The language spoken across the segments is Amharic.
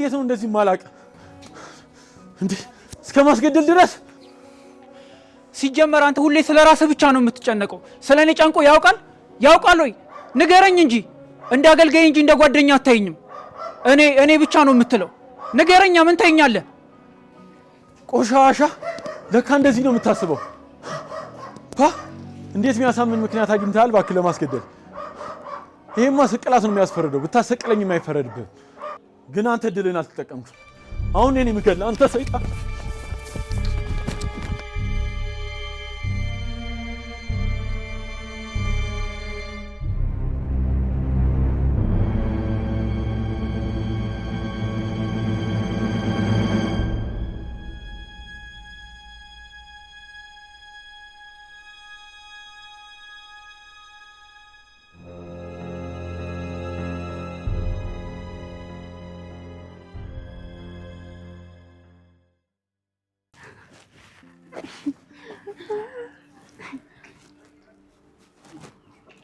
እንዴት ነው እንደዚህ ማላቅ እንዴ እስከ ማስገደል ድረስ ሲጀመር አንተ ሁሌ ስለራስህ ብቻ ነው የምትጨነቀው ስለኔ ጫንቆ ያውቃል ወይ ንገረኝ እንጂ እንዳገልጋይ እንጂ እንደጓደኛ አታይኝም እኔ ብቻ ነው የምትለው ንገረኛ ምን ታይኛለህ ቆሻሻ ለካ እንደዚህ ነው የምታስበው እንዴት የሚያሳምን ምክንያት አግኝተሃል ባክ ለማስገደል ይሄማ ስቅላት ነው የሚያስፈርደው ብታሰቅለኝ የማይፈረድብህ ግን አንተ ድልን አልተጠቀምክም አሁን እኔ ምከለ አንተ ሰይጣን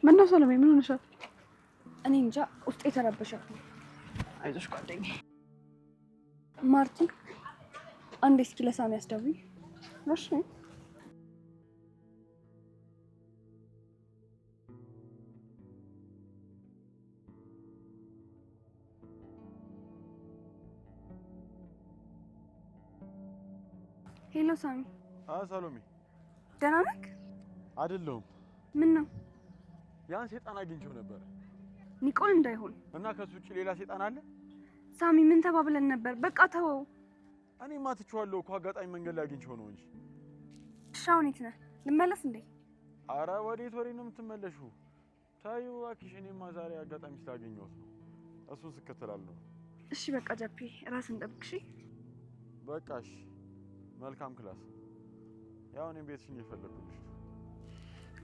من وصل مين من نشاط أنا نجا وستيت ربشة عايز أشكر ديني مارتي عندي سكيلة سامي أستوي ماشي هيلو سامي سالومي دنانك አይደለም منو ያን ሰይጣን አግኝቼው ነበር ኒቆል እንዳይሆን እና ከሱ ውጪ ሌላ ሰይጣን አለ ሳሚ ምን ተባብለን ነበር በቃ ተወው እኔ ማትቻለሁ እኮ አጋጣሚ መንገድ ላይ አግኝቼው ነው እንጂ ሻውኒት ነህ ልመለስ እንዴ አረ ወዴት ወሬ ነው የምትመለሺው ታዩ እባክሽ እኔማ ዛሬ አጋጣሚ ስላገኘሁት ነው እሱን ስከተላለሁ እሺ በቃ ጃፒ ራስን ጠብቅሽ በቃሽ መልካም ክላስ ያው እኔ ቤትሽን እየፈለኩልሽ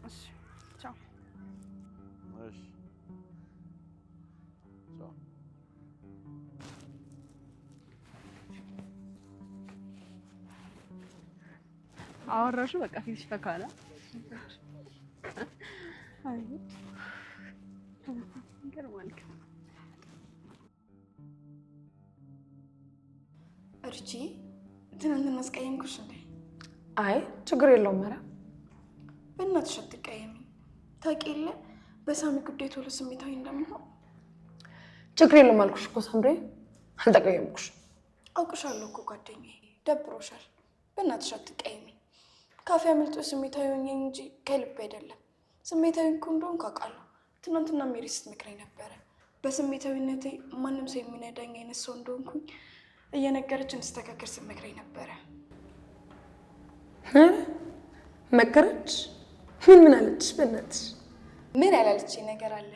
እሺ ቻው እሺ ቻው አወራሹ በቃ ፊትሽ ፈካላ አይ ገርማልክ እርቺ ትናንትና አስቀየምኩሽ እንዴ አይ ችግር የለውም ማራ በእናትሽ አትቀየሚ ታውቂለ በሳሚ ጉዳይ ቶሎ ስሜታዊ እንደምሆን ችግር የለውም አልኩሽ እኮ ሳምሬ አልተቀየምኩሽ አውቅሻለሁ እኮ ጓደኛዬ ደብሮሻል በእናትሽ አትቀየሚ ካፌ አምልጦ ስሜታዊ ሆኜ እንጂ ከልብ አይደለም ስሜታዊ እኮ እንደሆን ካውቃለሁ ትናንትና ሜሪ ስትመክረኝ ነበረ በስሜታዊነቴ ማንም ሰው የሚነዳኝ አይነት ሰው እንደሆንኩኝ እየነገረች እንድስተካከል ስትመክረኝ ነበረ መከረች ምን አለች በእናትሽ ምን ያላለች ነገር አለ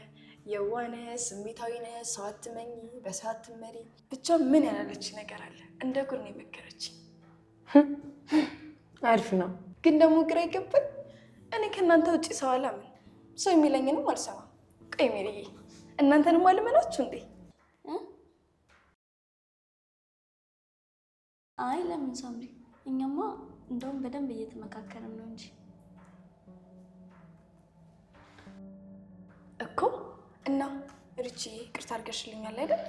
የዋነ ስሜታዊነ ሰው አትመኝ በሰዓት ትመሪ ብቻ ምን ያላለች ነገር አለ እንደ ጉር ነው የመከረች አሪፍ ነው ግን ደግሞ ግራ ይገባል እኔ ከእናንተ ውጪ ሰው አላምን ሰው የሚለኝንም አልሰማም ቆይ ሜሪዬ እናንተንም አልመናችሁ እንዴ አይ ለምን ሳምሪ እኛማ እንደውም በደንብ እየተመካከረን ነው እንጂ እኮ እና ርቺ ቅርታ አድርገሽልኛል አይደል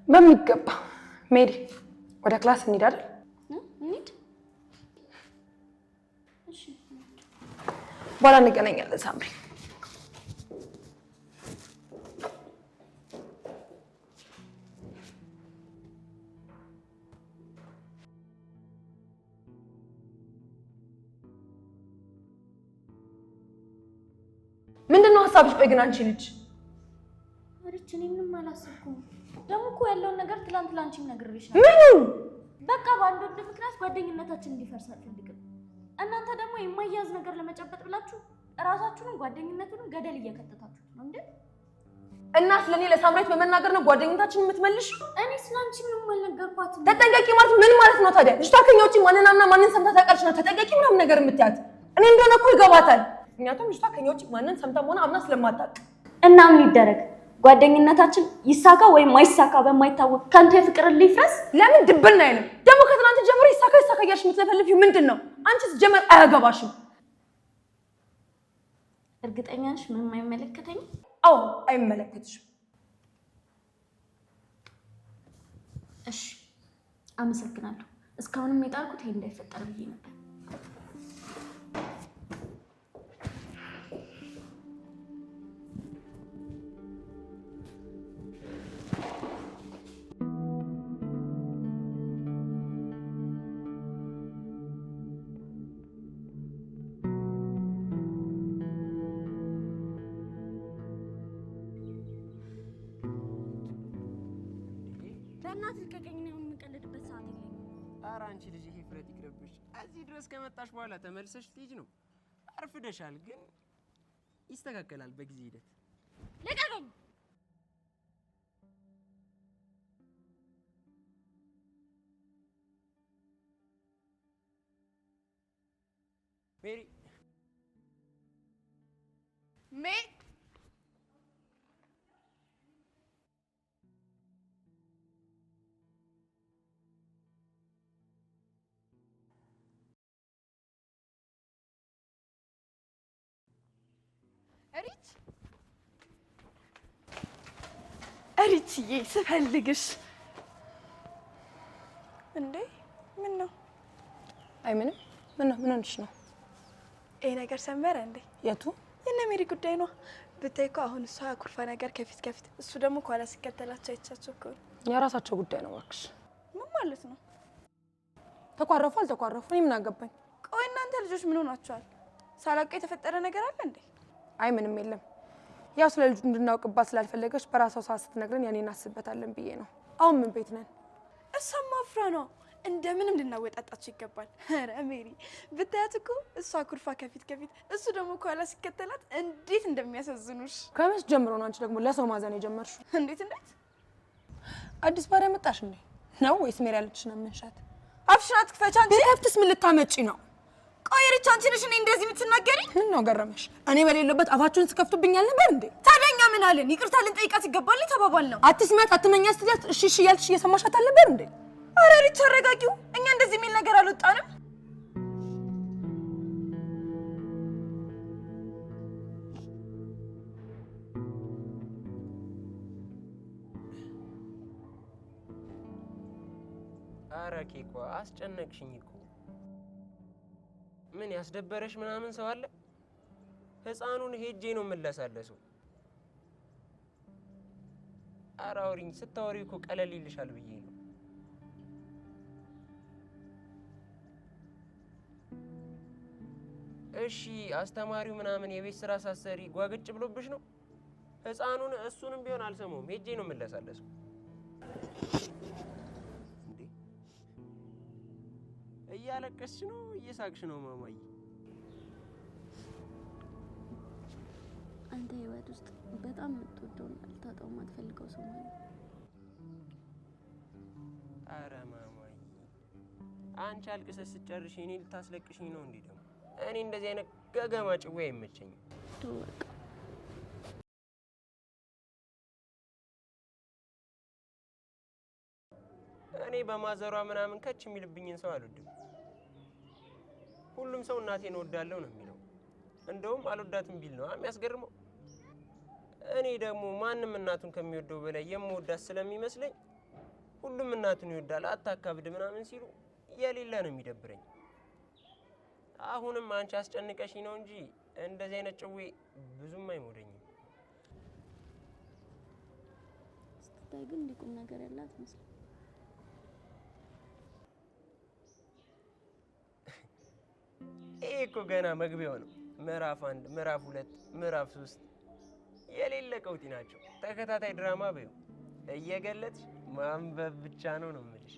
በሚገባ ሜሪ ወደ ክላስ እንሂድ አይደል እንሂድ እሺ በኋላ እንገናኛለን ሳምሪ ምንድነው ሐሳብሽ ቆይ ግን አንቺ ልጅ አሪች እኔ ምንም አላሰብኩም ደግሞ እኮ ያለውን ነገር ትላንት ላንቺም ነግሬሽ ነበር ምን በቃ በአንድ ወንድ ምክንያት ጓደኝነታችን እንዲፈርስ አልፈልግም እናንተ ደግሞ የማያዝ ነገር ለመጨበጥ ብላችሁ ራሳችሁን ጓደኝነቱን ገደል እየከተታችሁት ነው እንዴ እና ስለኔ ለሳምራይት በመናገር ነው ጓደኝነታችን የምትመልሽ እኔ ስላንቺ ምንም አልነገርኳትም ተጠንቀቂ ማለት ምን ማለት ነው ታዲያ ልጅቷ ከኛ ውጪ ማንናምና ማንን ሰምታ ታውቃለች ነው ተጠንቀቂ ምናምን ነገር የምትያት እኔ እንደሆነ እኮ ይገባታል ምክንያቱም ልጅቷ ከኛ ውጪ ማንን ሰምታም ሆነ አምና ስለማታውቅ እና ምን ይደረግ ጓደኝነታችን ይሳካ ወይም ማይሳካ በማይታወቅ ከንቱ የፍቅር ሊፍረስ ለምን ድብና አይልም ደግሞ ከትናንት ጀምሮ ይሳካ ያልሽ የምትለፈልፊው ምንድነው አንቺስ ጀመር አያገባሽም እርግጠኛ ነሽ ምንም አይመለከተኝም አዎ አይመለከትሽም እሺ አመሰግናለሁ። እስካሁንም የጣልኩት ይሄ እንዳይፈጠር ብዬ ነበር። በእናትህ ልቀቀኝ ነው የምንቀልድበት ሰዓት የለኝም። ኧረ አንቺ ልጅ ይሄ ፍረት ይቅርብሽ። እዚህ ድረስ ከመጣሽ በኋላ ተመልሰሽ ልጅ ነው። አርፍደሻል፣ ግን ይስተካከላል በጊዜ ሂደት። ልቀቀኝ! ሜሪ እሪትዬ ስፈልግሽ። እንዴ ምን ነው? አይ ምንም። ምን ሆነሽ ነው? ይሄ ነገር ሰመረ እንዴ? የቱ? የነ ሜሪ ጉዳይ ነው። ብታይ እኮ አሁን እሷ ኩርፋ ነገር ከፊት ከፊት፣ እሱ ደግሞ ከኋላ ሲከተላቸው አይቻቸው እኮ። የራሳቸው ጉዳይ ነው እባክሽ። ምን ማለት ነው? ተኳረፉ አልተኳረፉ እኔ ምን አገባኝ? ቆይ እናንተ ልጆች ምን ሆናችኋል? ሳላውቅ የተፈጠረ ነገር አለ እንዴ? አይ ምንም የለም። ያው ስለ ልጁ እንድናውቅባት ስላልፈለገች በራሷ ሰዓት ስትነግረን ያኔ እናስበታለን ብዬ ነው። አሁን ምን ቤት ነን? እሷማ አፍራ ነው። እንደምንም ልናወጣጣችሁ ይገባል። ኧረ ሜሪ ብታያት እኮ እሷ ኩርፋ ከፊት ከፊት፣ እሱ ደግሞ ከኋላ ሲከተላት እንዴት እንደሚያሳዝኑሽ። ከመች ጀምሮ ነው አንቺ ደግሞ ለሰው ማዘን የጀመርሽው? እንዴት አዲስ ባሪያ መጣሽ እንዴ ነው ወይስ ሜሪ ያለችሽ ነው የምንሻት? አፍሽን አትክፈቻ እንጂ። ቢከፍትስ ምን ልታመጪ ነው? ቆይ ሪች አንቺ ነሽ እኔ እንደዚህ የምትናገሪ? ምን ነው ገረመሽ? እኔ በሌለበት አፋችሁን ስከፍቱብኛል ነበር እንዴ? ታዲያኛ ምን አለን? ይቅርታ ልንጠይቃት ይገባል ተባባል ነው። አትስሚያት አትመኛት ስትያት እሺ እሺ እያልሽ እየሰማሻት አልነበር እንዴ? ኧረ ሪች አረጋጊው። እኛ እንደዚህ የሚል ነገር አልወጣንም። ኧረ ኬኳ አስጨነቅሽኝ እኮ። ምን ያስደበረሽ ምናምን ሰው አለ? ህፃኑን ሄጄ ነው የምለሳለሰው። ኧረ አውሪኝ። ስታወሪ እኮ ቀለል ይልሻል ብዬ ነው። እሺ አስተማሪው ምናምን የቤት ስራ ሳሰሪ ጓግጭ ብሎብሽ ነው? ህፃኑን እሱንም ቢሆን አልሰማውም። ሄጄ ነው የምለሳለሰው። እያለቀስሽ ነው እየሳቅሽ ነው ማማዬ? አንተ ህይወት ውስጥ በጣም የምትወደውና ልታጣው የማትፈልገው ሰው ማለት ነው። ኧረ ማማዬ አንቺ አልቅሰሽ ስትጨርሺ እኔ ልታስለቅሽኝ ነው እንዴ? ደግሞ እኔ እንደዚህ አይነት ገገማ ጭዌ አይመቸኝም። ተወቅ እኔ በማዘሯ ምናምን ከች የሚልብኝን ሰው አልወድም። ሁሉም ሰው እናቴን እወዳለሁ ነው የሚለው። እንደውም አልወዳትም ቢል ነው የሚያስገርመው። እኔ ደግሞ ማንም እናቱን ከሚወደው በላይ የምወዳት ስለሚመስለኝ ሁሉም እናቱን ይወዳል አታካብድ ምናምን ሲሉ የሌለ ነው የሚደብረኝ። አሁንም አንቺ አስጨንቀሽኝ ነው እንጂ እንደዚህ አይነት ጭዌ ብዙም አይሞደኝም። ስታይ ግን ሊቁም ነገር ያላት መስል ይሄ እኮ ገና መግቢያው ነው። ምዕራፍ 1 ምዕራፍ 2 ምዕራፍ 3 የሌለ ቀውጢ ናቸው። ተከታታይ ድራማ በይው እየገለጥሽ ማንበብ ብቻ ነው ነው የምልሽ።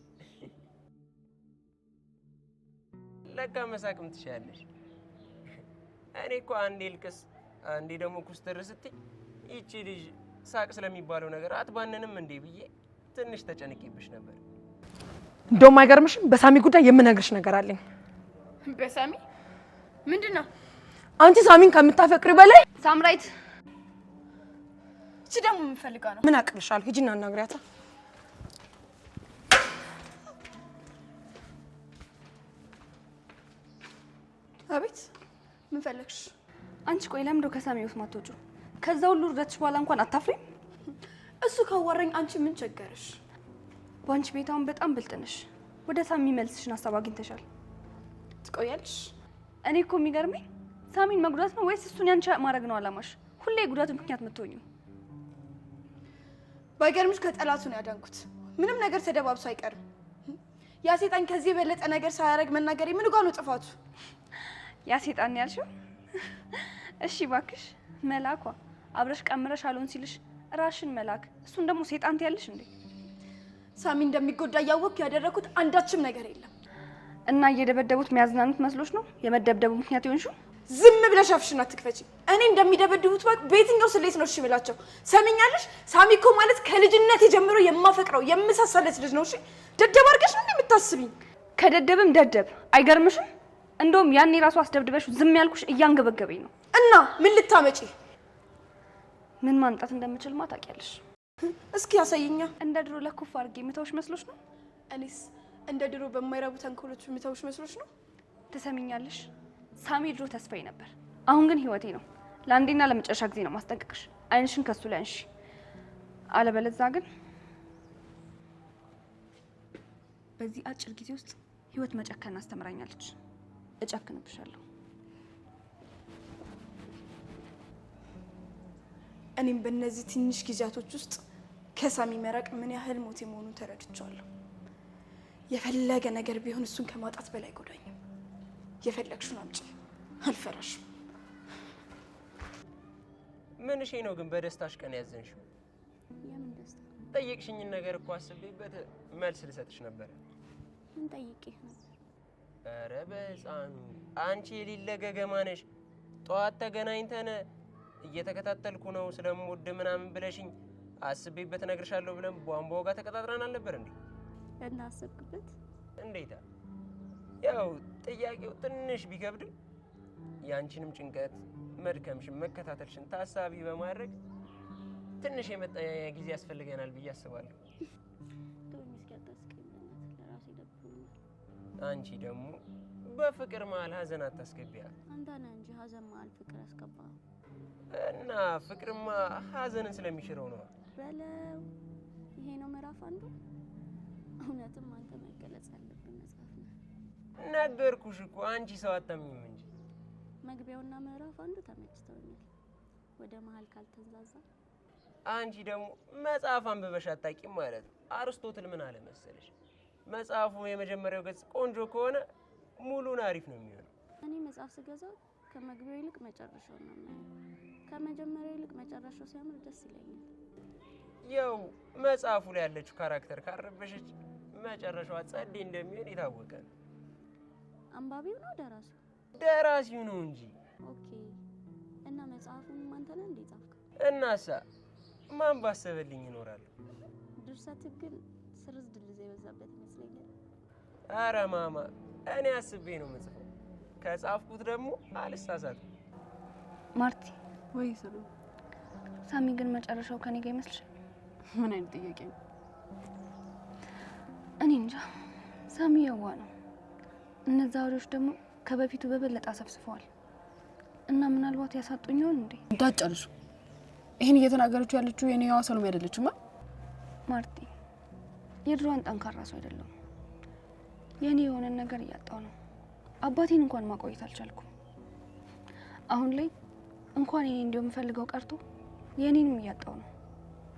ለካ መሳቅም ትችያለሽ። እኔ እኮ አንዴ ልቅስ አንዴ ደግሞ ኩስተር ስትይ ይቺ ልጅ ሳቅ ስለሚባለው ነገር አትባንንም እንዴ ብዬ ትንሽ ተጨንቄብሽ ነበር። እንደውም አይገርምሽም? በሳሚ ጉዳይ የምነግርሽ ነገር አለኝ። በሳሚ ምንድነው? አንቺ ሳሚን ከምታፈቅሪ በላይ ሳምራይት እቺ ደግሞ የምፈልጋ ነው። ምን አቅልሻል? ሂጂና አናግሪያታ። አቤት ምን ፈለግሽ? አንቺ ቆይ ለምንድነው ከሳሚ ውስጥ ማትወጪው? ከዛ ሁሉ እርዳትሽ በኋላ እንኳን አታፍሪም? እሱ ካዋረኝ አንቺ ምን ቸገረሽ? በአንቺ ቤት አሁን በጣም ብልጥ ነሽ። ወደ ሳሚ መልስሽን ሀሳብ አግኝተሻል። ትቆያለሽ? እኔ እኮ የሚገርመኝ ሳሚን መጉዳት ነው ወይስ እሱን ያንቺ ማድረግ ነው አላማሽ? ሁሌ የጉዳቱ ምክንያት የምትሆኚው። ባይገርምሽ ከጠላቱ ነው ያዳንኩት። ምንም ነገር ተደባብሶ አይቀርም። ያ ሴጣን ከዚህ የበለጠ ነገር ሳያደርግ መናገሬ ምን ጋር ነው ጥፋቱ? ያ ሴጣን ያልሽው? እሺ ባክሽ መላኳ አብረሽ ቀምረሽ አልሆን ሲልሽ ራሽን መላክ፣ እሱን ደግሞ ሴጣን ትያለሽ እንዴ? ሳሚ እንደሚጎዳ እያወቅኩ ያደረኩት አንዳችም ነገር የለም። እና እየደበደቡት የሚያዝናኑት መስሎሽ ነው የመደብደቡ ምክንያት ይሆንሽው? ዝም ብለሽ አፍሽን አትክፈቺ። እኔ እንደሚደበድቡት ባክ በየትኛው ስሌት ነው እሺ ብላቸው? ሰሚኛለሽ? ሳሚ እኮ ማለት ከልጅነት ጀምሮ የማፈቅረው የምሳሳለት ልጅ ነው። እሺ ደደብ አድርገሽ ነው እንደምታስቢኝ? ከደደብም ደደብ አይገርምሽም? እንደውም ያኔ ራሱ አስደብድበሽ ዝም ያልኩሽ እያንገበገበኝ ነው። እና ምን ልታመጪ? ምን ማምጣት እንደምችል ማ ታውቂያለሽ? እስኪ ያሳይኛ። እንደ ድሮ ለኩፍ አድርጌ የምተውሽ መስሎሽ ነው? እኔስ እንደ ድሮ በማይረቡ ተንኮሎች የምተውሽ መስሎሽ ነው? ትሰሚኛለሽ? ሳሚ ድሮ ተስፋዬ ነበር፣ አሁን ግን ህይወቴ ነው። ለአንዴና ለመጨረሻ ጊዜ ነው ማስጠንቀቅሽ። አይንሽን ከሱ ላይ አንሺ፣ አለበለዚያ ግን በዚህ አጭር ጊዜ ውስጥ ህይወት መጨከን አስተምራኛለች። እጨክንብሻለሁ። እኔም በእነዚህ ትንሽ ጊዜያቶች ውስጥ ከሳሚ መራቅ ምን ያህል ሞት መሆኑን ተረድቻለሁ። የፈለገ ነገር ቢሆን እሱን ከማጣት በላይ ጎዳኝም። የፈለግሽውን አምጪ፣ አልፈራሽም። ምንሽ ነው ግን በደስታሽ ቀን ያዘንሽው? የምን ደስታ? ጠየቅሽኝን ነገር እኮ አስቤበት መልስ ልሰጥሽ ነበር። ምን ጠይቄህ ነበር? ኧረ በሕፃኑ አንቺ የሌለ ገገማ ነሽ። ጠዋት ተገናኝተን እየተከታተልኩ ነው ስለምወድ ምናምን ብለሽኝ አስቤበት እነግርሻለሁ ብለን ቧንቧው ጋር ተቀጣጥረን አልነበር እንዴ? እና አሰብክበት? እንዴታ! ያው ጥያቄው ትንሽ ቢከብድም ያንቺንም ጭንቀት መድከምሽን መከታተልሽን ታሳቢ በማድረግ ትንሽ የመጣ ጊዜ ያስፈልገናል ብዬ አስባለሁ። አንቺ ደግሞ በፍቅር መሀል ሀዘን አታስገቢያ። አንተ ነህ እንጂ ሀዘን መሀል ፍቅር ያስገባ። እና ፍቅርማ ሀዘንን ስለሚሽረው ነው በለው። ይሄ ነው ምዕራፍ አንዱ። እውነትም አንተ መገለጽ ያለብን መጽሐፍ ነው። ነገርኩሽ እኮ አንቺ ሰው አታምኝም እንጂ። መግቢያውና ምዕራፍ አንዱ ተመችተውኛል። ወደ መሀል ካልተንዛዛ። አንቺ ደግሞ መጽሐፍ አንብበሽ አታውቂም ማለት ነው። አርስቶትል ምን አለ መሰለሽ? መጽሐፉ የመጀመሪያው ገጽ ቆንጆ ከሆነ ሙሉን አሪፍ ነው የሚሆነው። እኔ መጽሐፍ ስገዛ ከመግቢያው ይልቅ መጨረሻው ነው የማየው። ከመጀመሪያው ይልቅ መጨረሻው ሲያምር ደስ ይለኛል። ያው መጽሐፉ ላይ ያለችው ካራክተር ካረበሸች መጨረሻዋ ጸዴ እንደሚሆን የታወቀ ነው። አንባቢው ነው ደራሲው? ደራሲው ነው እንጂ። ኦኬ። እና መጽሐፉን ማን ተነ እንዴ ጻፍከው? እናሳ ማን ባሰበልኝ ይኖራል። ድርሰትህ ግን ስርዝ ድልዝ የበዛበት ይመስለኛል። አረ ማማ እኔ አስቤ ነው የምጽፈው። ከጻፍኩት ደግሞ አልሳሳትም። ማርቲ ወይ ሰሉ ሳሚ ግን መጨረሻው ከኔ ጋር ይመስልሻል? ምን አይነት ጥያቄ ነው? እኔ እንጃ። ሳሚ የዋ ነው። እነዛ አውሬዎች ደግሞ ከበፊቱ በበለጠ አሰብስፈዋል። እና ምናልባት ያሳጡኝ ይሆን እንዴ? እንዳጨርሱ ይሄን እየተናገረችው ያለችው የኔዋ ሰሎሜ አይደለችማ? ማርቲ የድሮዋን ጠንካራ ሰው አይደለም። የኔ የሆነ ነገር እያጣው ነው። አባቴን እንኳን ማቆየት አልቻልኩም። አሁን ላይ እንኳን የኔ እንዲው የምፈልገው ቀርቶ የኔንም እያጣው ነው።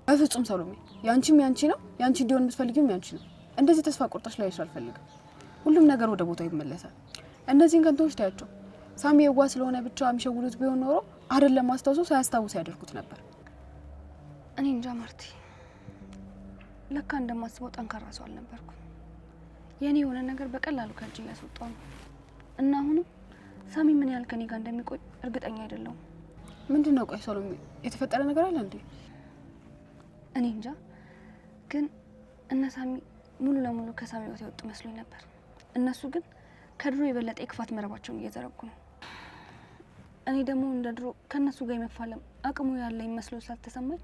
በፍጹም ሰሎሜ፣ ያንቺም ያንቺ ነው፣ ያንቺ እንዲሆን የምትፈልጊውም ያንቺ ነው። እንደዚህ ተስፋ ቆርጠሽ ላይ አልፈልግም። ሁሉም ነገር ወደ ቦታው ይመለሳል። እነዚህን ከንቶች ታያቸው። ሳሚ የዋ ስለሆነ ብቻ የሚሸውሉት ቢሆን ኖሮ አይደለም አስታውሶ ሳያስታውስ ያደርጉት ነበር። እኔ እንጃ ማርቲ፣ ለካ እንደማስበው ጠንካራ ሰው አልነበርኩም። የኔ የሆነ ነገር በቀላሉ ከእጅ እያስወጣው ነው። እና አሁንም ሳሚ ምን ያህል ከኔ ጋር እንደሚቆይ እርግጠኛ አይደለሁም። ምንድነው? ቆይ ሰሎሜ፣ የተፈጠረ ነገር አለ እንዴ? እኔ እንጃ፣ ግን እነ ሳሚ ሙሉ ለሙሉ ከሳሚ ህይወት የወጡ መስሎኝ ነበር። እነሱ ግን ከድሮ የበለጠ የክፋት መረባቸውን እየዘረጉ ነው። እኔ ደግሞ እንደ ድሮ ከነሱ ጋር የመፋለም አቅሙ ያለኝ መስሎ ስላልተሰማኝ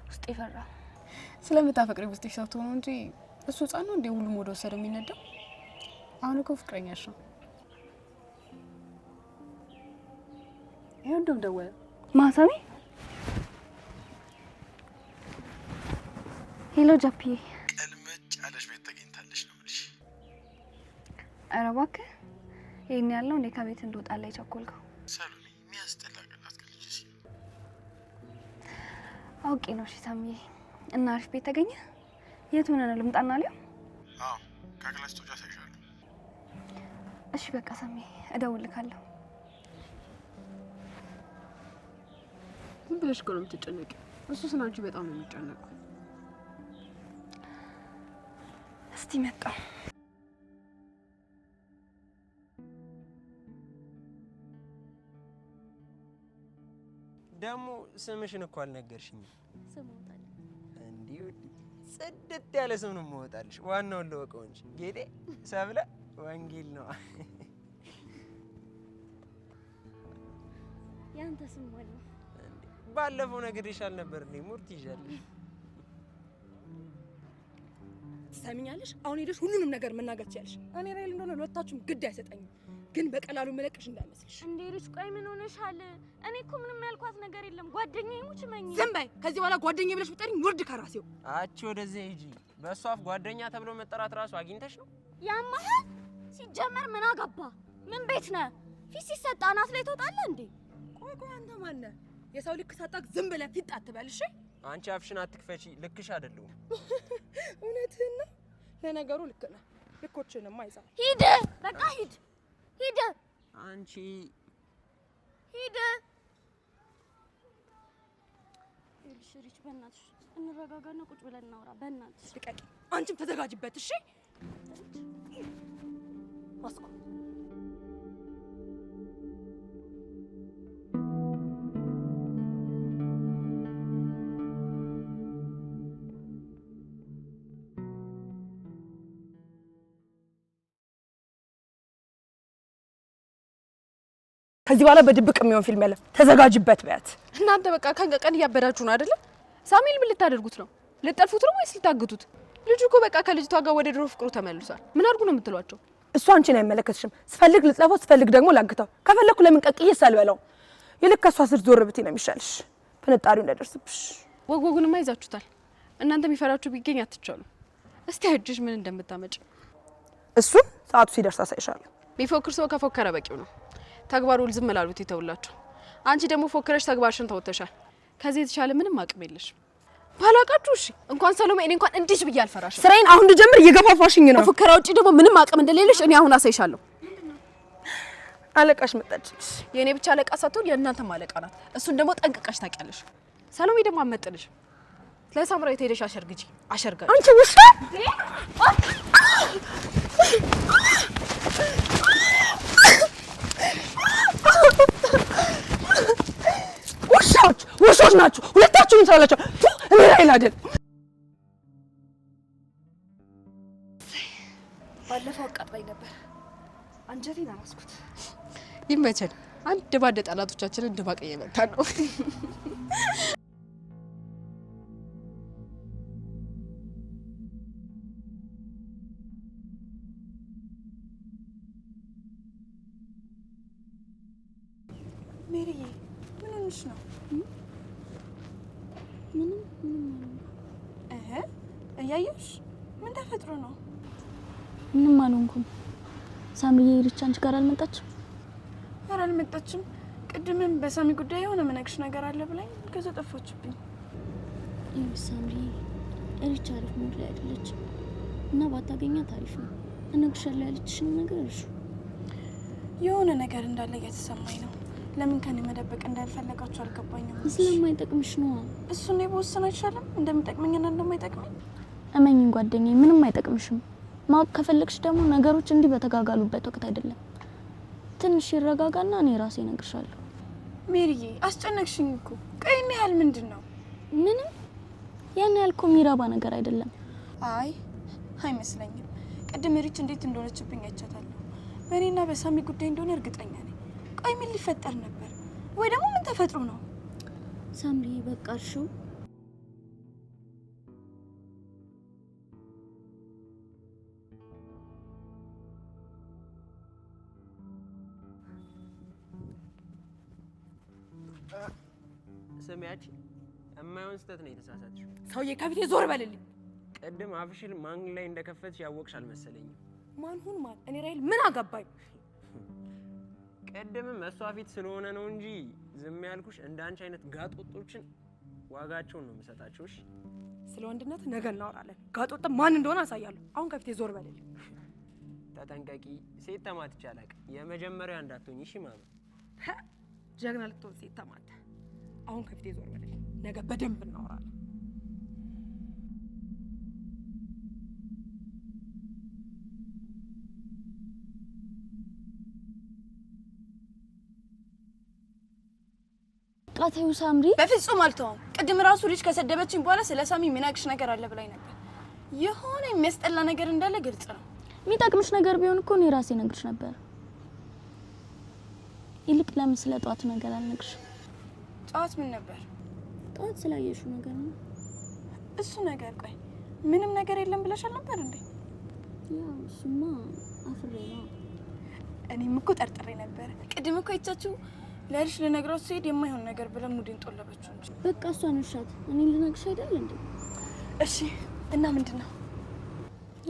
ውስጤ ፈራ። ስለምታፈቅሪ ውስጥሽ ሰው ትሆኑ እንጂ እሱ ህፃን ነው እንዴ ሁሉም ወደ ወሰደ የሚነዳው? አሁን እኮ ፍቅረኛሽ ነው። ይሄው እንደም ደወለ ማሳሚ። ሄሎ ጃፒ። ቀልመጭ አለሽ ቤት ተገኝታለሽ ነው ልሽ። ኧረ እባክህ ይሄን ያለው እንዴ ከቤት እንደወጣላ ይቸኮልከው? ሰሎሜ የሚያስጠላ ቀን አትገልጪ። አውቄ ነው። እሺ ሳሚዬ፣ እና አሪፍ ቤት ተገኘ? የት ሆነ ነው? ልምጣና ሊው? አዎ ከክላስ ተወጫ ሳይሻለሁ። እሺ በቃ ሳሚዬ እደውልልካለሁ። ምን ብለሽ እኮ ነው የምትጨነቂው? እሱ ስላንቺ በጣም ነው የሚጨነቀው። እስቲ መጣ። ደግሞ ስምሽን እኮ አልነገርሽኝም። ስሞታል እንዲሁ ጽድት ያለ ስም ነው የምወጣልሽ። ዋናውን ለወቀው እንጂ ጌጤ ሰብለ ወንጌል ነው። ያንተ ስም ማን ነው? ባለፈው ነግሬሻል ነበር እንዴ? ሙርት ይዣለሽ። ትሰሚኛለሽ? አሁን ሄደሽ ሁሉንም ነገር መናገር ትችያለሽ። እኔ ራይል እንደሆነ ለወጣችሁም ግድ አይሰጠኝም፣ ግን በቀላሉ መለቅሽ እንዳይመስልሽ። እንዴ ልጅ ቆይ ምን ሆነሻል? እኔ እኮ ምንም ያልኳት ነገር የለም። ጓደኛዬ ሙች መኝ ዝም በይ። ከዚህ በኋላ ጓደኛዬ ብለሽ ብትጠሪኝ ውርድ ከራሴው። አቺ ወደዚህ ሂጂ። በሷ አፍ ጓደኛ ተብሎ መጠራት ራሱ አግኝተሽ ነው? ያማህ ሲጀመር ምን አገባ? ምን ቤት ነህ? ፊት ሲሰጥ አናት ላይ ትወጣለህ እንዴ? ቆይ አንተ ማን ነህ? የሰው ልክ ሳጣክ ዝም ብለህ ፊት አትበል እሺ? አንቺ አፍሽን አትክፈቺ። ልክሽ አይደለም። እውነትህን ነው። ለነገሩ ልክ ነህ። ልኮችንም አይዛል። ሂድ በቃ ሂድ ሂድ። አንቺ ሂድ። ይልሽ ሪች በእናትሽ እንረጋጋና ቁጭ ብለን እናውራ። በእናትሽ ልቀቂ። አንቺም ተዘጋጅበት እሺ? አስቆ ከዚህ በኋላ በድብቅ የሚሆን ፊልም ያለ ተዘጋጅበት በያት። እናንተ በቃ ቀን እያበዳችሁ ነው አይደለ? ሳሚል ምን ልታደርጉት ነው? ልጠልፉት ነው ወይስ ልታግቱት? ልጁ እኮ በቃ ከልጅቷ ጋር ወደ ድሮ ፍቅሩ ተመልሷል። ምን አድርጉ ነው የምትሏቸው? እሱ አንቺን አይመለከትሽም። ስፈልግ ልጥለፈው፣ ስፈልግ ደግሞ ላግተው። ከፈለኩ ለምን ቀቅዬ ሳልበላው ይልቅ ከሷ ስር ዞር ብትይ ነው የሚሻልሽ፣ ፍንጣሪው እንዳይደርስብሽ። ወጉንማ ይዛችሁታል። እናንተ የሚፈራችሁ ቢገኝ አትቻሉ። እስቲ አጅሽ ምን እንደምታመጭ እሱን ሰዓቱ ሲደርስ አሳይሻለሁ። ቢፎክር ሰው ከፎከረ በቂው ነው። ተግባሩ ዝም ላሉት ይተውላችሁ። አንቺ ደግሞ ፎክረሽ ተግባርሽን ተወተሻል። ከዚህ የተሻለ ምንም አቅም የለሽ። ባላቃችሁ እሺ፣ እንኳን ሰሎሜ እኔ እንኳን እንዲሽ ብዬ አልፈራሽም። ስራዬን አሁን ልጀምር እየገፋፋሽኝ ነው። ከፉከራ ውጪ ደግሞ ምንም አቅም እንደሌለሽ እኔ አሁን አሳይሻለሁ። አለቃሽ መጣችልሽ። የእኔ ብቻ አለቃ ሳትሆን የእናንተም አለቃ ናት። እሱን ደግሞ ጠንቅቀሽ ታውቂያለሽ። ሰሎሜ ደግሞ አመጥልሽ። ለሳምራዊት ሄደሽ አሸርግጂ። አሸርጋጂ አንቺ ውሻ! ውሾች ናችሁ ሁለታችሁም ትላላችሁ። እኔ ራይል አይደል። ባለፈው አቃጥላኝ ነበር፣ አንጀቴን አራስኩት። ይመቸን። አንድ ባንድ ጠላቶቻችንን ድባቅ እየመታ ነው። ሜሪዬ ምን ሆነሽ ነው? እያየሽ ምን ተፈጥሮ ነው? ምንም አልሆንኩም። ሳምሪዬ ሪች አንቺ ጋር አልመጣችም? ኧረ አልመጣችም። ቅድምም በሳሚ ጉዳይ የሆነ መነግርሽ ነገር አለ ብላኝ ከዛ ጠፋችብኝ። ይኸው ሳምሪ ሪች አሪፍ ሙድ ላይ አይደለችም እና ባታገኛት አሪፍ ነው። እነግርሻለሁ ያለችሽን ነገር እርሹ። የሆነ ነገር እንዳለ እየተሰማኝ ነው። ለምን ከኔ መደበቅ እንዳልፈለጋችሁ አልገባኝም። ስለማይጠቅምሽ ነው። እሱን በወሰን አይሻልም? እንደሚጠቅመኝና እንደማይጠቅመኝ እመኝኝ ጓደኛዬ፣ ምንም አይጠቅምሽም። ማወቅ ከፈለግሽ ደግሞ ነገሮች እንዲህ በተጋጋሉበት ወቅት አይደለም። ትንሽ ይረጋጋና እኔ ራሴ እነግርሻለሁ። ሜሪዬ አስጨነቅሽኝ እኮ። ቆይ ምን ያህል ምንድን ነው? ምንም ያን ያህል እኮ የሚረባ ነገር አይደለም። አይ አይመስለኝም። ቅድም ሪች እንዴት እንደሆነችብኝ አይቻታለሁ። በእኔና በሳሚ ጉዳይ እንደሆነ እርግጠኛ ነኝ። ቆይ ምን ሊፈጠር ነበር? ወይ ደግሞ ምን ተፈጥሮ ነው? ሳምሪ በቃ እርሺው። ስሚያች፣ የማይሆን ስህተት ነው የተሳሳትሽው። ሰውዬ ከፊቴ ዞር በልልኝ። ቅድም አፍሽን ማን ላይ እንደከፈትሽ ያወቅሽ አልመሰለኝም። ማን ሁን ማን እኔ ራይል ምን አገባኝ? ቀደምም እሷ ፊት ስለሆነ ነው እንጂ ዝም ያልኩሽ እንዳንቺ አይነት ጋጦጦችን ዋጋቸውን ነው የምሰጣቸው። እሺ ስለ ወንድነት ነገ እናወራለን። ጋጦጥ ማን እንደሆነ አሳያለሁ። አሁን ከፊቴ ዞር በልልኝ። ተጠንቀቂ። ሴት ተማት ይቻላል። የመጀመሪያ እንዳትሆኝ እሺ ማማ። ጀግና ልትሆን ሴት ተማት። አሁን ከፊቴ ዞር በልልኝ። ነገ በደንብ እናወራለን። ቃተዩ ሳምሪ በፍጹም አልተውም። ቅድም ራሱ ልጅ ከሰደበችኝ በኋላ ስለ ሳሚ የሚናቅሽ ነገር አለ ብላኝ ነበር። የሆነ የሚያስጠላ ነገር እንዳለ ግልጽ ነው። የሚጠቅምሽ ነገር ቢሆን እኮ ነው ራሴ ነግርሽ ነበር። ይልቅ ለምን ስለ ጧቱ ነገር አልነግርሽ? ጧት ምን ነበር? ጧት ስላየሽው ነገር ነው። እሱ ነገር ቆይ ምንም ነገር የለም ብለሻል ነበር እንዴ? ያው እሱማ አፍሬ ነው። እኔም እኮ ጠርጥሬ ነበር። ቅድም እኮ ይቻችሁ ለልጅ ልነግራት ሲሄድ የማይሆን ነገር ብለን ሙድን ጦለበችው እንጂ በቃ እሷን ውሻት እኔ ልነግርሽ አይደል እንዴ? እሺ እና ምንድነው?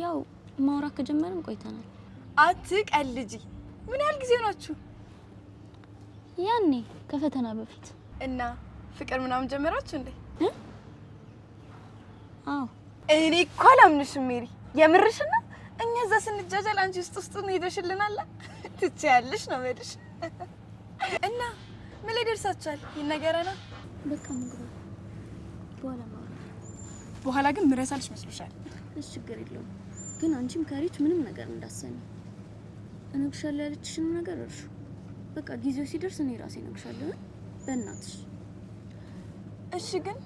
ያው ማውራት ከጀመርን ቆይተናል። አትቀልጂ። ምን ያህል ጊዜ ሆናችሁ? ያኔ ከፈተና በፊት እና ፍቅር ምናምን ጀመራችሁ እንዴ? አዎ። እኔ እኮ አላምንሽም ሜሪ። የምርሽና? እኛ እዛ ስንጃጃል አንቺ ውስጡን ሄደሽልናል። ትችያለሽ ነው የምልሽ። እና ምን ላይ ደርሳችኋል? ይነገረና በቃ ምግብ በኋላ ማውራት። በኋላ ግን ምረሳልሽ መስሎሻል? እሺ ችግር የለውም። ግን አንቺም ከሪች ምንም ነገር እንዳሰኝ እነግርሻለሁ ያለችሽን ነገር እርሹ። በቃ ጊዜው ሲደርስ እኔ ራሴ እነግርሻለሁ። በእናትሽ እሺ። ግን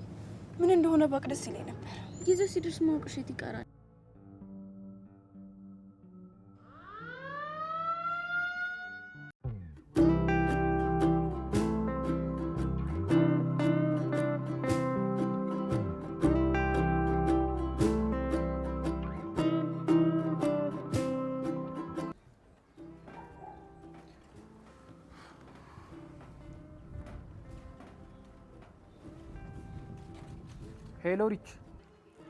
ምን እንደሆነ ባቅ ደስ ይለኝ ነበር። ጊዜው ሲደርስ ማውቅሽ የት ይቀራል? ሄሎ ሪች፣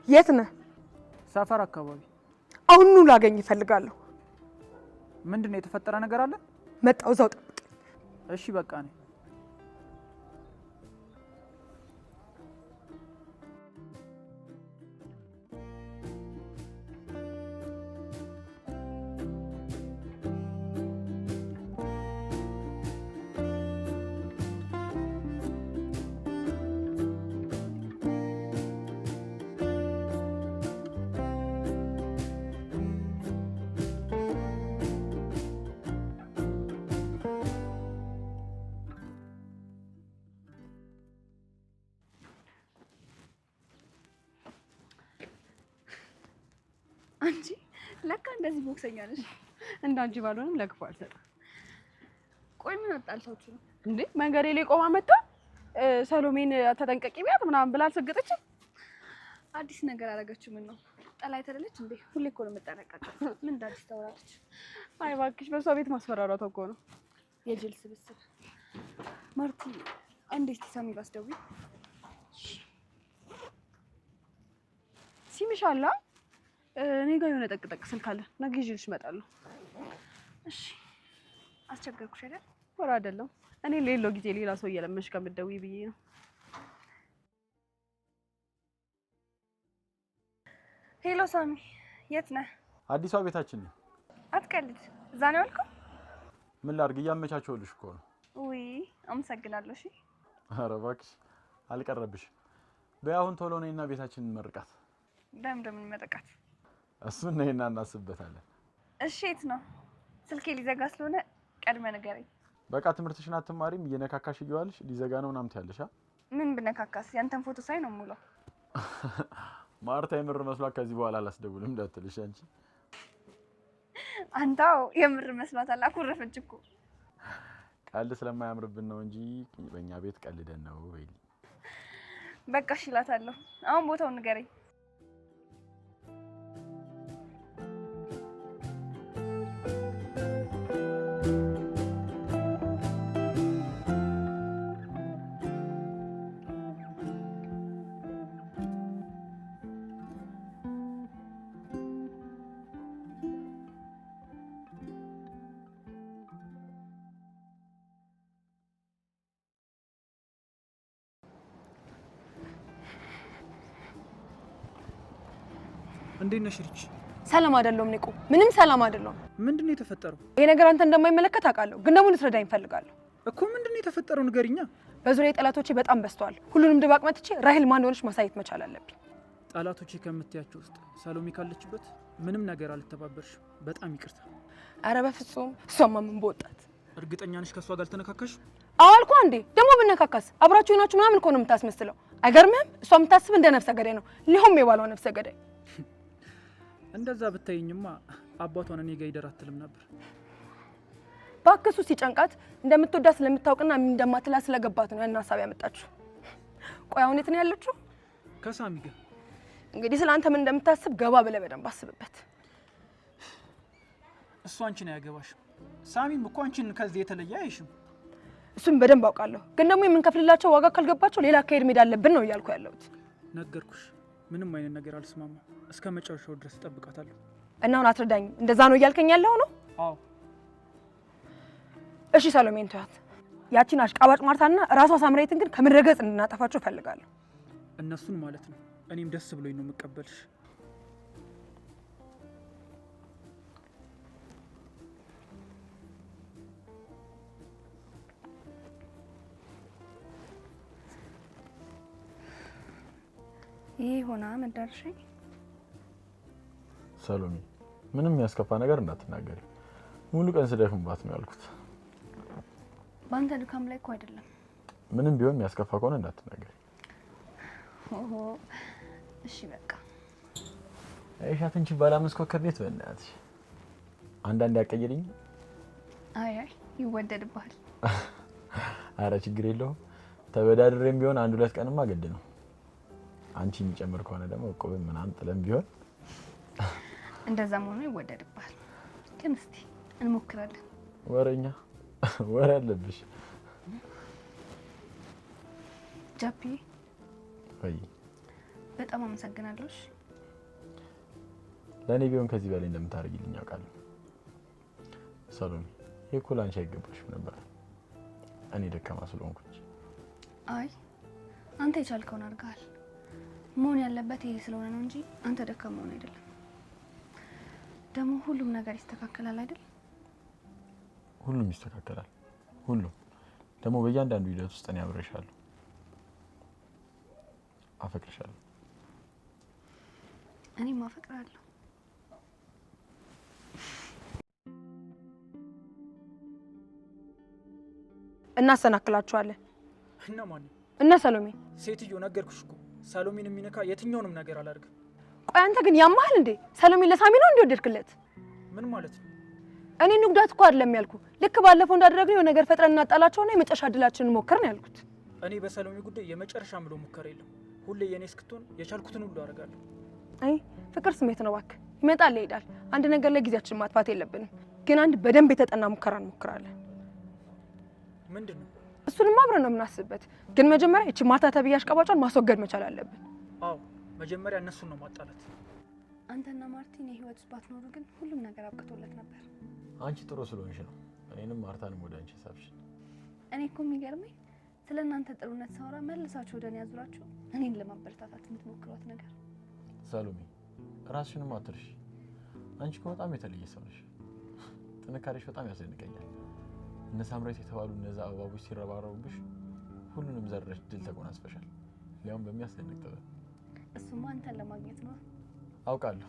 የት ነህ? ሰፈር አካባቢ። አሁኑ ላገኝ እፈልጋለሁ። ምንድነው የተፈጠረ ነገር አለ? መጣሁ፣ እዛው ጠብቅ። እሺ በቃ ነኝ። አንቺ ለካ እንደዚህ ቦክሰኛ ነሽ። እንዳንቺ ባልሆንም ለክፉ አልሰጥም። ቆይ ምን አጣልታችሁ ነው እንዴ? መንገዴ ላይ ቆማ መጣ ሰሎሜን ተጠንቀቂ ቢያት ምናምን ብላ አልሰገጠችም። አዲስ ነገር አደረገችው? ምን ነው ጠላ አይተደለች እንዴ? ሁሌ እኮ ነው የምጠነቀቀው። ምን እንዳዲስ ታወራለች? አይ እባክሽ፣ በሷ ቤት ማስፈራራቷ እኮ ነው። የጅል ስብስብ። ማርቲ እንዴት ሳሚ ባስደዊ ሲምሻላ እኔ ጋር የሆነ ጠቅጠቅ ስልክ አለ። ነገ ይዤልሽ እመጣለሁ። እሺ። አስቸገርኩሽ አይደል? ወራ አይደለም። እኔ ሌሎ ጊዜ ሌላ ሰው እየለመንሽ ከምትደውይ ብዬ ነው። ሄሎ ሳሚ፣ የት ነህ? አዲሷ ቤታችን ነው። አትቀልድ። እዛ ነው ያልከው? ምን ላድርግ? እያመቻቸውልሽ እኮ ነው። ውይ አመሰግናለሁ። እሺ። ኧረ እባክሽ አልቀረብሽም። በይ አሁን ቶሎ ነይና ቤታችንን እንመርቃት። እንደምን መጠቃት? እሱን ነይና እናስብበታለን። እሺ። የት ነው? ስልኬ ሊዘጋ ስለሆነ ቀድመ ንገረኝ። በቃ ትምህርትሽን አትማሪም? እየነካካሽ እየዋልሽ ሊዘጋ ነው ምናምን ትያለሽ። ምን ብነካካስ? ያንተን ፎቶ ሳይ ነው ሙሉ። ማርታ የምር መስሏት ከዚህ በኋላ አላስደውልም እንዳትልሽ አንቺ። አንተው የምር መስሏታል። አኩረፈች እኮ። ቀልድ ስለማያምርብን ነው እንጂ በእኛ ቤት ቀልደን ነው ወይ? በቃ እሺ እላታለሁ። አሁን ቦታውን ንገረኝ። እንዴት ነሽ ሪች? ሰላም አይደለም ንቁ፣ ምንም ሰላም አይደለም። ምንድነው የተፈጠረው? ይሄ ነገር አንተ እንደማይመለከት አውቃለሁ፣ ግን ደግሞ ልትረዳኝ እፈልጋለሁ። እኮ ምንድነው የተፈጠረው ንገሪኛ። በዙሪያ ጠላቶቼ በጣም በዝተዋል። ሁሉንም ድባቅ መትቼ ራሄል ማን እንደሆነች ማሳየት መቻል አለብኝ። ጠላቶቼ ከምትያቸው ውስጥ ሰሎሜ ካለችበት ምንም ነገር አልተባበርሽ። በጣም ይቅርታ። አረ በፍጹም እሷማ ምን በወጣት። እርግጠኛ ነሽ ከሷ ጋር ተነካከሽ? አዋልኩ አንዴ ደግሞ ብነካካስ አብራችሁ ናችሁ ምናምን እኮ ነው የምታስመስለው። አይገርምህም? እሷ የምታስብ እንደ ነፍሰ ገዳይ ነው፣ ሊሆም የባለው ነፍሰ ገዳይ። እንደዛ ብታይኝማ አባቷን እኔ ጋር ይደር አትልም ነበር። ባክሱ ሲጨንቃት እንደምትወዳት ስለምታውቅና እንደማትላት ስለገባት ነው ያን ሀሳብ ያመጣችሁ። ቆይ አሁን የት ነው ያለችው? ከሳሚ ጋር። እንግዲህ ስለ አንተ ምን እንደምታስብ ገባ ብለህ በደንብ አስብበት። እሱ አንቺን አያገባሽም። ሳሚም እኮ አንቺን ከዚህ የተለየ አይሽም። እሱም በደንብ አውቃለሁ፣ ግን ደግሞ የምንከፍልላቸው ዋጋ ካልገባቸው ሌላ አካሄድ መሄድ አለብን ነው እያልኩ ያለሁት። ነገርኩሽ፣ ምንም አይነት ነገር አልስማማም። እስከ መጨረሻው ድረስ እጠብቃታለሁ። እና አሁን አትረዳኝም? እንደዛ ነው እያልከኝ ያለው ነው? አዎ። እሺ ሰሎሜን ተዋት። ያቺን አሽቃባጭ ማርታና ራሷ ሳምራዊትን ግን ከምድረ ገጽ እንድናጠፋቸው እፈልጋለሁ። እነሱን ማለት ነው። እኔም ደስ ብሎኝ ነው የምቀበልሽ። ይሄ ሆና መዳረሻኝ። ሰሎሜ ምንም ያስከፋ ነገር እንዳትናገሪ። ሙሉ ቀን ስደክምባት ነው ያልኩት። ባንተ ድካም ላይ እኮ አይደለም። ምንም ቢሆን የሚያስከፋ ከሆነ እንዳትናገሪ። ኦሆ እሺ በቃ አይሻት እንጂ ባላምስኮ ከቤት በእናትሽ አንዳንድ ያቀየልኝ። አይ ይወደድብሃል። አረ ችግር የለውም። ተበዳድሬም ቢሆን አንድ ሁለት ቀንማ ግድ ነው። አንቺ የሚጨምር ከሆነ ደግሞ ቆብም ምናምን ጥለም ቢሆን እንደዛ መሆኑ ይወደድብሃል። ግን እስቲ እንሞክራለን። ወሬኛ ወሬ አለብሽ። ጃፒ ወይ በጣም አመሰግናለሁ። ለኔ ቢሆን ከዚህ በላይ እንደምታደርጊልኝ አውቃለሁ። ሰሎሜ ይሄ እኮ ላንቺ አይገባሽም ነበር። እኔ ደካማ ስለሆንኩኝ። አይ አንተ የቻልከውን አድርገሃል። መሆን ያለበት ይሄ ስለሆነ ነው እንጂ አንተ ደካማ ሆነ አይደለም። ደግሞ ሁሉም ነገር ይስተካከላል አይደል? ሁሉም ይስተካከላል። ሁሉም ደግሞ በእያንዳንዱ ሂደት ውስጥ እኔ አብሬሻለሁ። አፈቅርሻለሁ። እኔም አፈቅራለሁ። እናሰናክላችኋለን። እና ማን? እና ሰሎሜ። ሴትዮ ነገርኩሽ እኮ ሰሎሜን የሚነካ የትኛውንም ነገር አላደርግም። ቆይ አንተ ግን ያማሃል እንዴ? ሰሎሜን ለሳሚ ነው እንዲወደድክለት? ምን ማለት ነው? እኔ ንጉዳት እኮ አይደለም ያልኩ። ልክ ባለፈው እንዳደረግነው ነገር ፈጥረን እናጣላቸውና የመጨረሻ እድላችንን ሞክር ነው ያልኩት። እኔ በሰሎሜ ጉዳይ የመጨረሻ ምሎ ሙከራ የለም። ሁሌ የኔ እስክትሆን የቻልኩትን ሁሉ አደርጋለሁ። አይ ፍቅር ስሜት ነው እባክህ። ይመጣል ይሄዳል። አንድ ነገር ላይ ጊዜያችንን ማጥፋት የለብንም። ግን አንድ በደንብ የተጠና ሙከራ እንሞክራለን። ምንድነው? እሱንም አብረን ነው የምናስብበት። ግን መጀመሪያ እቺ ማርታ ተብዬ አሽቃባጯን ማስወገድ መቻል አለብን። አዎ መጀመሪያ እነሱን ነው ማጣላት። አንተና ማርቲን የህይወት ውስጥ ባትኖሩ ግን ሁሉም ነገር አብቅቶለት ነበር። አንቺ ጥሩ ስለሆንሽ ነው እኔንም ማርታንም ወደ አንቺ ሳብሽ። እኔ እኮ የሚገርመኝ ስለ እናንተ ጥሩነት ሳወራ መልሳችሁ ወደ እኔ ያዙራችሁ እኔን ለማበረታታት የምትሞክሯት ነገር። ሰሎሜ ራስሽንም አትርሺ። አንቺ እኮ በጣም የተለየ ሰው ነሽ። ጥንካሬሽ በጣም ያስደንቀኛል። እነ ሳምራዊት የተባሉ እነዛ አበባቦች ሲረባረቡብሽ ሁሉንም ዘረሽ ድል ተጎናጽፈሻል። ሊያውም በሚያስደንቅ ጥበብ። እሱማ አንተን ለማግኘት ነው። አውቃለሁ፣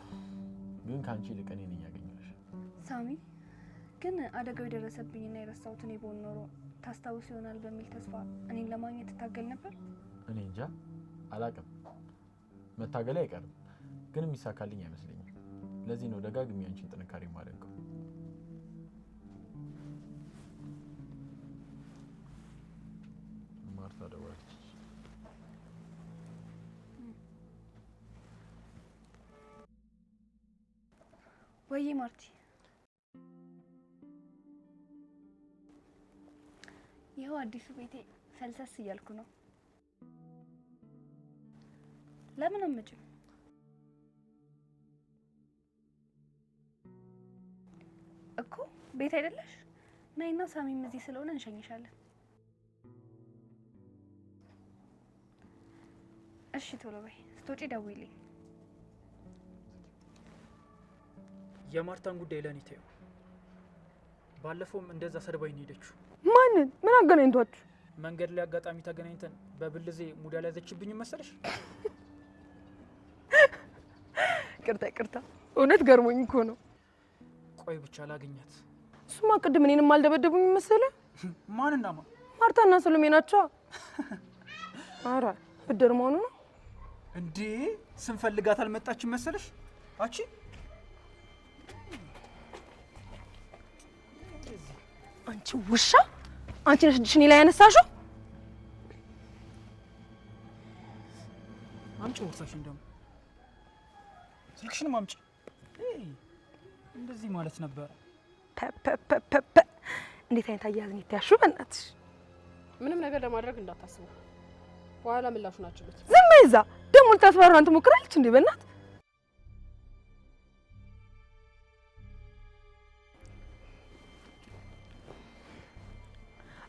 ግን ከአንቺ ይልቅ እኔ ነኝ ያገኘሁሽ። ሳሚ ግን አደጋው የደረሰብኝና የረሳሁት እኔ ብሆን ኖሮ ታስታውስ ይሆናል በሚል ተስፋ እኔን ለማግኘት ትታገል ነበር። እኔ እንጃ አላቅም። መታገል አይቀርም፣ ግን የሚሳካልኝ አይመስለኝም። ለዚህ ነው ደጋግሜ አንቺን ጥንካሬ የማደንቀው። ማርታ ደወለች። ወይዬ ማርቲ፣ ይኸው አዲሱ ቤቴ ፈልሰስ እያልኩ ነው። ለምን አትመጭም? እኮ ቤት አይደለሽ? ነይና ሳሚም እዚህ ስለሆነ እንሸኝሻለን። እሺ ቶሎ በይ፣ ስትወጪ ደውይልኝ። የማርታን ጉዳይ ለኔ ተይው። ባለፈውም እንደዛ ሰድባኝ ሄደችው። ማንን? ምን አገናኝቷችሁ? መንገድ ላይ አጋጣሚ ተገናኝተን በብልዜ ሙዳ ላይ ያዘችብኝ መሰለሽ? ቅርታ እውነት ገርሞኝ እኮ ነው። ቆይ ብቻ ላገኛት። እሱማ ቅድም እኔንም አልደበደቡኝ መሰለ? ማንና ማን? ማርታና ሰሎሜ ናቸው። ኧረ ብድር መሆኑ ነው እንዴ? ስንፈልጋት አልመጣችም መሰለሽ? አቺ አንቺ ውሻ! አንቺ ነሽ እጅሽን ላይ ያነሳሽው? አምጪ ወርሳሽን ደግሞ ስልክሽንም አምጪ። እንደዚህ ማለት ነበር። እንዴት አይነት አያያዝን ይታያሹ? በእናትሽ ምንም ነገር ለማድረግ እንዳታስቡ፣ በኋላ ምላሹን አችሉት። ዝም በይ እዛ። ደግሞ ልታስፈራራን ትሞክራለች እንዴ? በእናት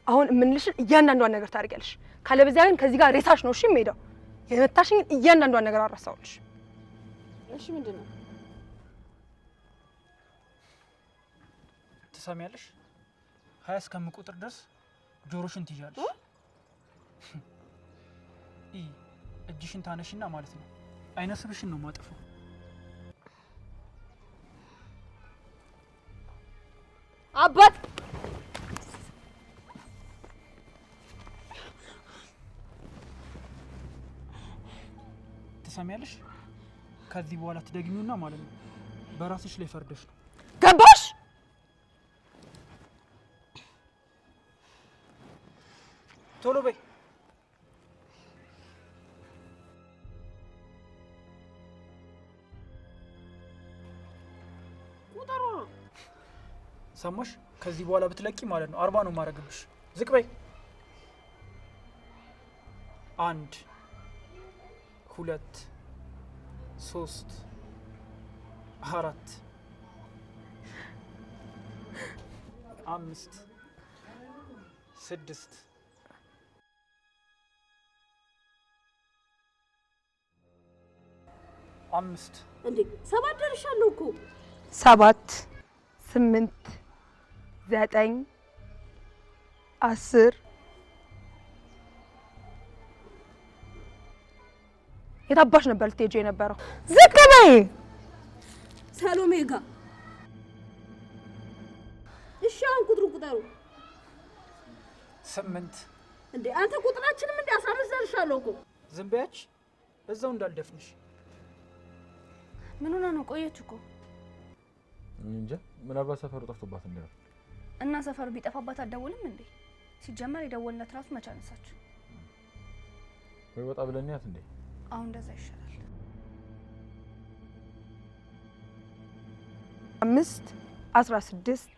አሁን የምንልሽን እያንዳንዷን ነገር ታደርጊያለሽ። ካለበዚያ ግን ከዚህ ጋር ሬሳሽ ነው እሺ የምሄደው። የመታሽኝን እያንዳንዷን ነገር አረሳውልሽ። እሺ ምንድን ነው? ትሰሚያለሽ? 20 እስከምቆጥር ድረስ ጆሮሽን ትይዣለሽ። እጅሽን ታነሽና ማለት ነው አይነ ስብሽን ነው ማጥፈው። አባት ትሰሚያለሽ? ከዚህ በኋላ ትደግሚውና ማለት ነው በራስሽ ላይ ፈርደሽ ነው። ገባሽ? ቶሎ በይ። ሰማሽ? ከዚህ በኋላ ብትለቂ ማለት ነው 40 ነው ማረግብሽ። ዝቅ በይ። 1 2 3 4 5 6 5 እንዴ 7 ደርሻለሁ እኮ 7 8 9 10 የታባሽ ነበር ልትሄጂ የነበረው? ዝቅ በይ። ሰሎሜ ጋ እሺ አሁን ቁጥሩ ቁጠሩ። 8 እንዴ አንተ ቁጥራችንም እንደ 15 ደርሻለሁ እኮ። ዝም በያች እዛው እንዳልደፍንሽ። ምን ሆነ ነው? ቆየች እኮ እንጃ ምናልባት ሰፈሩ ጠፍቶባት እንደሆነ። እና ሰፈሩ ቢጠፋባት አትደውልም እንዴ? ሲጀመር የደወልነት ራሱ መች አነሳች? ወይ ወጣ ብለንያት እንዴ? አሁን እንደዛ ይሻላል። 5 16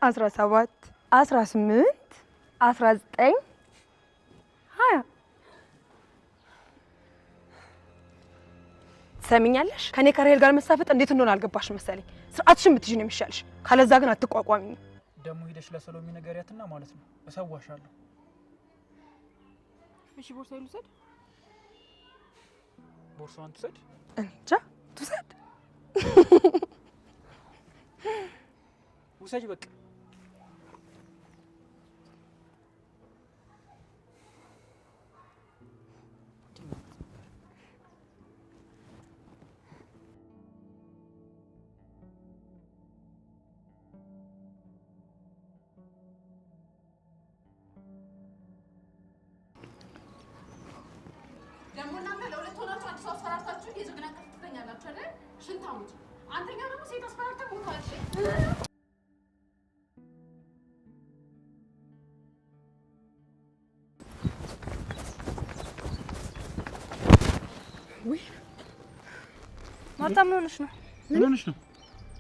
17 18 19 20 ትሰሚኛለሽ? ከኔ ከራሄል ጋር መሳፈጥ እንዴት እንደሆነ አልገባሽ መሰለኝ። ስርዓትሽን ብትይዥ ነው የሚሻልሽ። ካለዛ ግን አትቋቋሚኝ። ደግሞ ሄደሽ ለሰሎሜ ነገሪያትና ማለት ነው እሰዋሻለሁ። እሺ ቦርሳዬ ልውሰድ? ቦርሳዋን ትውሰድ? እንጃ ትውሰድ። ውሰጅ በቃ። ደግሞ እናንተ ለሁለት ሆናችሁ አዲስ አስፈራርታችሁ የጀግና ከፍተኛላችሁ አይደል? ሽንታሙት አንተኛ ደግሞ ሴት አስፈራርተህ ሞታልሽ። ወይ ማርታ ምን ሆነሽ ነው? ምን ሆነሽ ነው?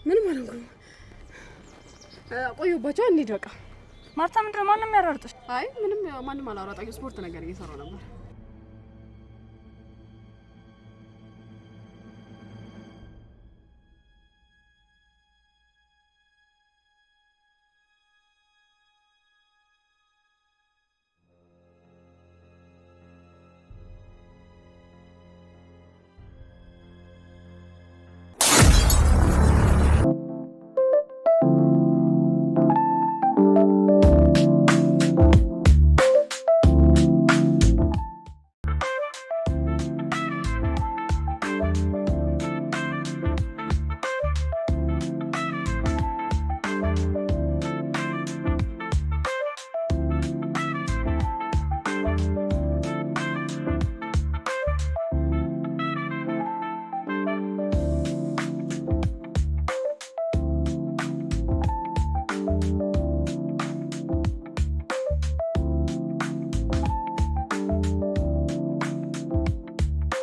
ምንም አልሆንኩም። ቆዩባቸው እንሂድ በቃ። ማርታ ምንድን ነው? ማንም ያራርጥሽ? አይ ምንም ማንም አላወራጣኝ። ስፖርት ነገር እየሰራሁ ነበር።